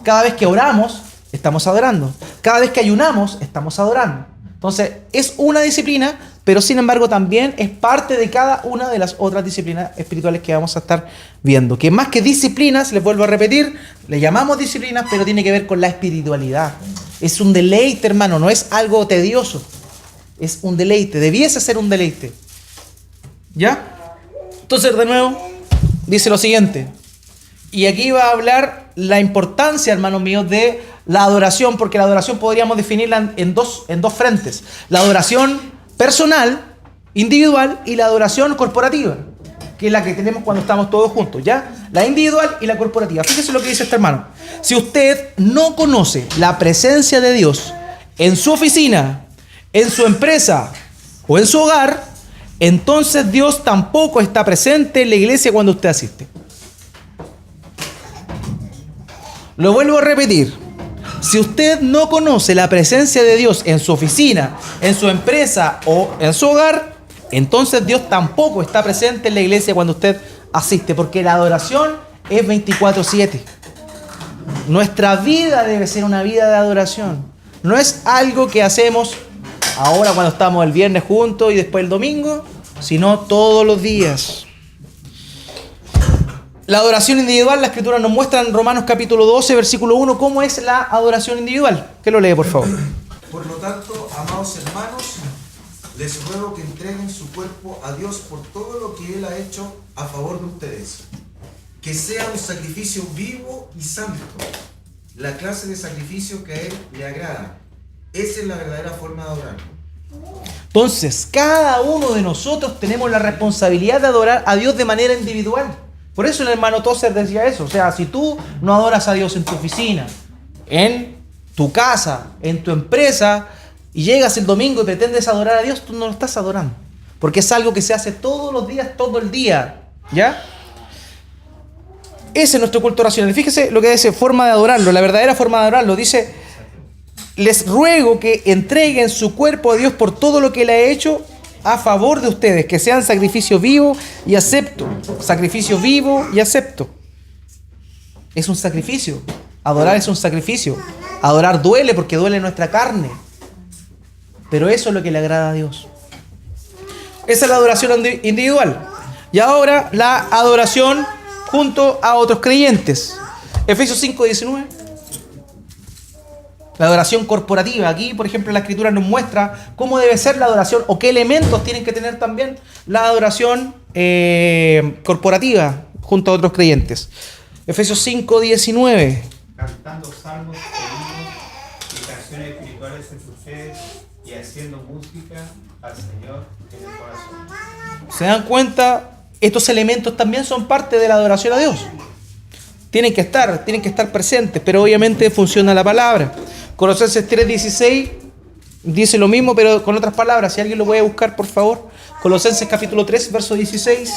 Cada vez que oramos, estamos adorando. Cada vez que ayunamos, estamos adorando. Entonces, es una disciplina, pero sin embargo también es parte de cada una de las otras disciplinas espirituales que vamos a estar viendo. Que más que disciplinas, les vuelvo a repetir, le llamamos disciplinas, pero tiene que ver con la espiritualidad. Es un deleite, hermano, no es algo tedioso. Es un deleite, debiese ser un deleite. ¿Ya? Entonces, de nuevo, dice lo siguiente. Y aquí va a hablar la importancia, hermanos míos, de la adoración, porque la adoración podríamos definirla en dos frentes. La adoración personal, individual, y la adoración corporativa, que es la que tenemos cuando estamos todos juntos, ¿ya? La individual y la corporativa. Fíjese lo que dice este hermano. Si usted no conoce la presencia de Dios en su oficina, en su empresa o en su hogar, entonces Dios tampoco está presente en la iglesia cuando usted asiste. Lo vuelvo a repetir. Si usted no conoce la presencia de Dios en su oficina, en su empresa o en su hogar, entonces Dios tampoco está presente en la iglesia cuando usted asiste, porque la adoración es 24/7. Nuestra vida debe ser una vida de adoración. No es algo que hacemos ahora cuando estamos el viernes juntos y después el domingo, sino todos los días. La adoración individual, la Escritura nos muestra en Romanos capítulo 12, versículo 1, cómo es la adoración individual. ¿Qué lo lee, por favor? Por lo tanto, amados hermanos, les ruego que entreguen su cuerpo a Dios por todo lo que Él ha hecho a favor de ustedes. Que sea un sacrificio vivo y santo, la clase de sacrificio que a Él le agrada. Esa es la verdadera forma de adorar. Entonces, cada uno de nosotros tenemos la responsabilidad de adorar a Dios de manera individual. Por eso el hermano Tozer decía eso. O sea, si tú no adoras a Dios en tu oficina, en tu casa, en tu empresa, y llegas el domingo y pretendes adorar a Dios, tú no lo estás adorando. porque es algo que se hace todos los días, todo el día, ¿ya? Ese es nuestro culto racional. Fíjese lo que dice, forma de adorarlo, la verdadera forma de adorarlo. Dice, les ruego que entreguen su cuerpo a Dios por todo lo que Él ha hecho a favor de ustedes, que sean sacrificio vivo y acepto. Sacrificio vivo y acepto. Es un sacrificio. Adorar es un sacrificio. Adorar duele porque duele nuestra carne. Pero eso es lo que le agrada a Dios. Esa es la adoración individual. Y ahora la adoración junto a otros creyentes. Efesios 5:19. La adoración corporativa. Aquí, por ejemplo, la Escritura nos muestra cómo debe ser la adoración o qué elementos tienen que tener también la adoración corporativa junto a otros creyentes. Efesios 5:19. Cantando salmos, himnos y canciones espirituales en sus sedes y haciendo música al Señor en el corazón. ¿Se dan cuenta? Estos elementos también son parte de la adoración a Dios. Tienen que estar presentes, pero obviamente funciona la palabra. Colosenses 3:16 dice lo mismo, pero con otras palabras. Si alguien lo puede buscar, por favor. Colosenses capítulo 3, verso 16.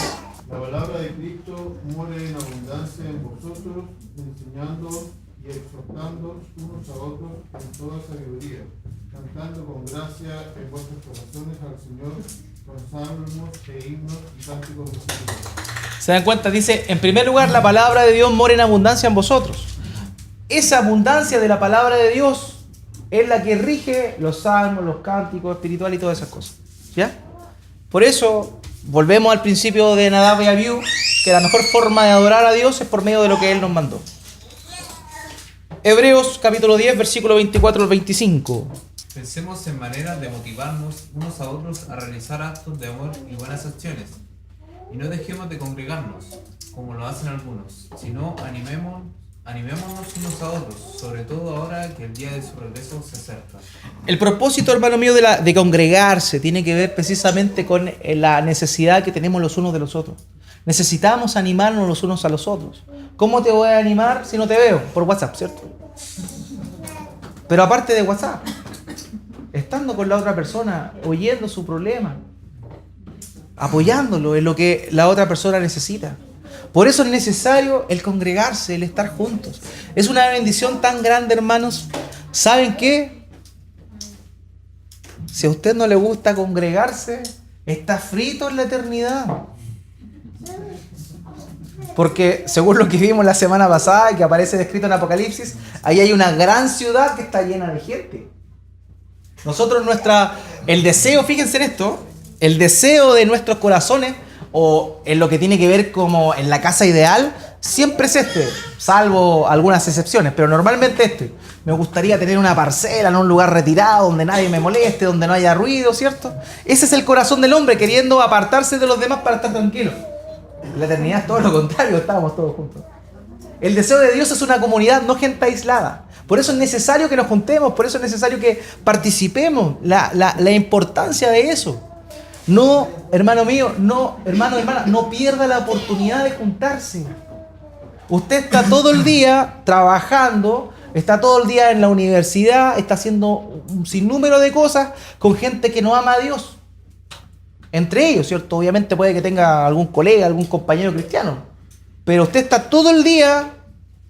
La palabra de Cristo more en abundancia en vosotros, enseñando y exhortando unos a otros en toda sabiduría, cantando con gracia en vuestros corazones al Señor, con salmos e himnos y cánticos de salud. ¿Se dan cuenta? Dice, en primer lugar, la palabra de Dios mora en abundancia en vosotros. Esa abundancia de la palabra de Dios es la que rige los salmos, los cánticos espirituales y todas esas cosas. ¿Ya? Por eso, volvemos al principio de Nadab y Abiú, que la mejor forma de adorar a Dios es por medio de lo que Él nos mandó. Hebreos capítulo 10, versículo 24 al 25. Pensemos en maneras de motivarnos unos a otros a realizar actos de amor y buenas acciones. Y no dejemos de congregarnos, como lo hacen algunos, sino animémonos unos a otros, sobre todo ahora que el día de su regreso se acerca. El propósito, hermano mío, de congregarse tiene que ver precisamente con la necesidad que tenemos los unos de los otros. Necesitamos animarnos los unos a los otros. ¿Cómo te voy a animar si no te veo? Por WhatsApp, ¿cierto? Pero aparte de WhatsApp, estando con la otra persona, oyendo su problema, apoyándolo en lo que la otra persona necesita. Por eso es necesario el congregarse, el estar juntos. Es una bendición tan grande, hermanos. ¿Saben qué? Si a usted no le gusta congregarse, está frito en la eternidad. Porque según lo que vimos la semana pasada y que aparece descrito en Apocalipsis, ahí hay una gran ciudad que está llena de gente. Nosotros el deseo, fíjense en esto, el deseo de nuestros corazones, o en lo que tiene que ver como en la casa ideal, siempre es este, salvo algunas excepciones, pero normalmente me gustaría tener una parcela en un lugar retirado, donde nadie me moleste, donde no haya ruido, ¿cierto? Ese es el corazón del hombre, queriendo apartarse de los demás para estar tranquilo. La eternidad es todo lo contrario, estábamos todos juntos. El deseo de Dios es una comunidad, no gente aislada. Por eso es necesario que nos juntemos, por eso es necesario que participemos, la importancia de eso. No, hermano mío, no, hermano, hermana, no pierda la oportunidad de juntarse. Usted está todo el día trabajando, está todo el día en la universidad, está haciendo un sinnúmero de cosas con gente que no ama a Dios. Entre ellos, ¿cierto? Obviamente puede que tenga algún colega, algún compañero cristiano. Pero usted está todo el día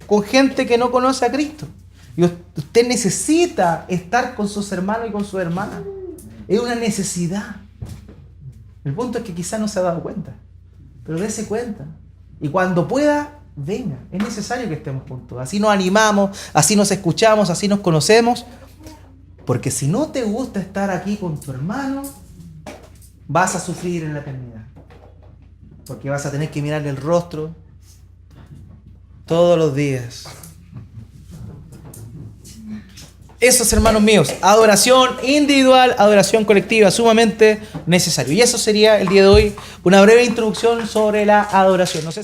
con gente que no conoce a Cristo. Y usted necesita estar con sus hermanos y con sus hermanas. Es una necesidad. El punto es que quizás no se ha dado cuenta. Pero dése cuenta. Y cuando pueda, venga. Es necesario que estemos juntos. Así nos animamos, así nos escuchamos, así nos conocemos. Porque si no te gusta estar aquí con tu hermano, vas a sufrir en la eternidad. Porque vas a tener que mirarle el rostro todos los días. Eso es, hermanos míos, adoración individual, adoración colectiva, sumamente necesario. Y eso sería el día de hoy, una breve introducción sobre la adoración. No sé si